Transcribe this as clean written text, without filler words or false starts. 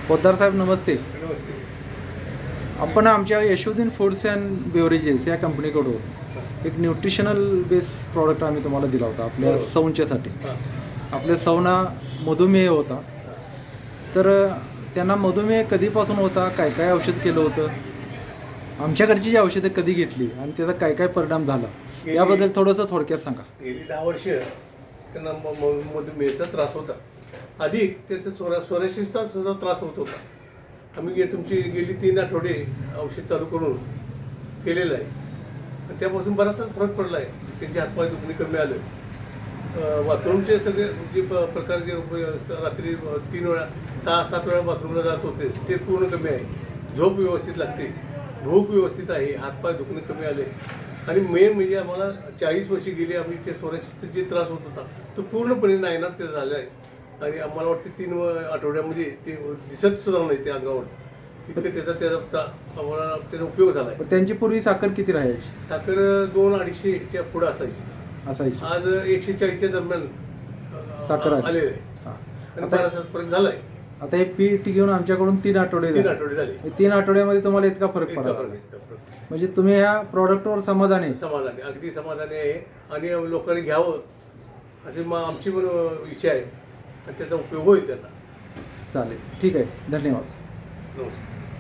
पोद्दार साहेब नमस्ते. नमस्ते. आपण आमच्या यशोदीन foods and beverages या कंपनीकडून एक न्यूट्रिशनल बेस प्रॉडक्ट आम्ही तुम्हाला दिला होता आपल्या सौंच्यासाठी. आपल्या सौना मधुमेह होता, तर त्यांना मधुमेह कधीपासून होता, काय काय औषध केलं होतं, आमच्याकडची जी औषधं कधी घेतली आणि त्याचा काय काय परिणाम झाला याबद्दल थोडंसं थोडक्यात सांगा. गेली 10 वर्ष त्यांना मधुमेहचा त्रास होता. आधी त्याचा सोरायसिसचा सुद्धा त्रास होत होता. आम्ही तुमची गेली 3 आठवडे औषध चालू करून केलेलं आहे आणि त्यापासून बराचसा फरक पडला आहे. त्यांचे हातपाय दुखणे कमी आलं. बाथरूमचे सगळे जे प्रकार जे रात्री 3 वेळा 6-7 वेळा बाथरूमला जात होते ते पूर्ण कमी आहे. झोप व्यवस्थित लागते, भूक व्यवस्थित आहे, हातपाय दुखणे कमी आले आणि मेन म्हणजे आम्हाला 40 वर्षे गेली आम्ही ते सोरायसिसचा जे त्रास होत होता तो पूर्णपणे नायनाट ते झाला आहे. आणि आम्हाला वाटते 3 आठवड्यामध्ये ते दिसत सुद्धा नाही ते अंगावर, इतकं त्याचा आम्हाला त्याचा उपयोग झाला आहे. त्यांची पूर्वी साखर किती राहायची? साखर 200-250च्या पुढं असायची. आज 140च्या दरम्यान साखर आलेलं आहे आणि बराचसा फरक झाला आहे. आता हे पीठ घेऊन आमच्याकडून 3 आठवडे झाले. 3 आठवड्यामध्ये तुम्हाला इतका फरक पडला. म्हणजे तुम्ही ह्या प्रॉडक्टवर समाधानी? समाधानी, अगदी समाधानी आहे आणि लोकांनी घ्यावं अशी आमची पण इच्छा आहे आणि त्याचा उपयोग होईल त्यांना. चालेल, ठीक आहे, धन्यवाद. नमस्कार.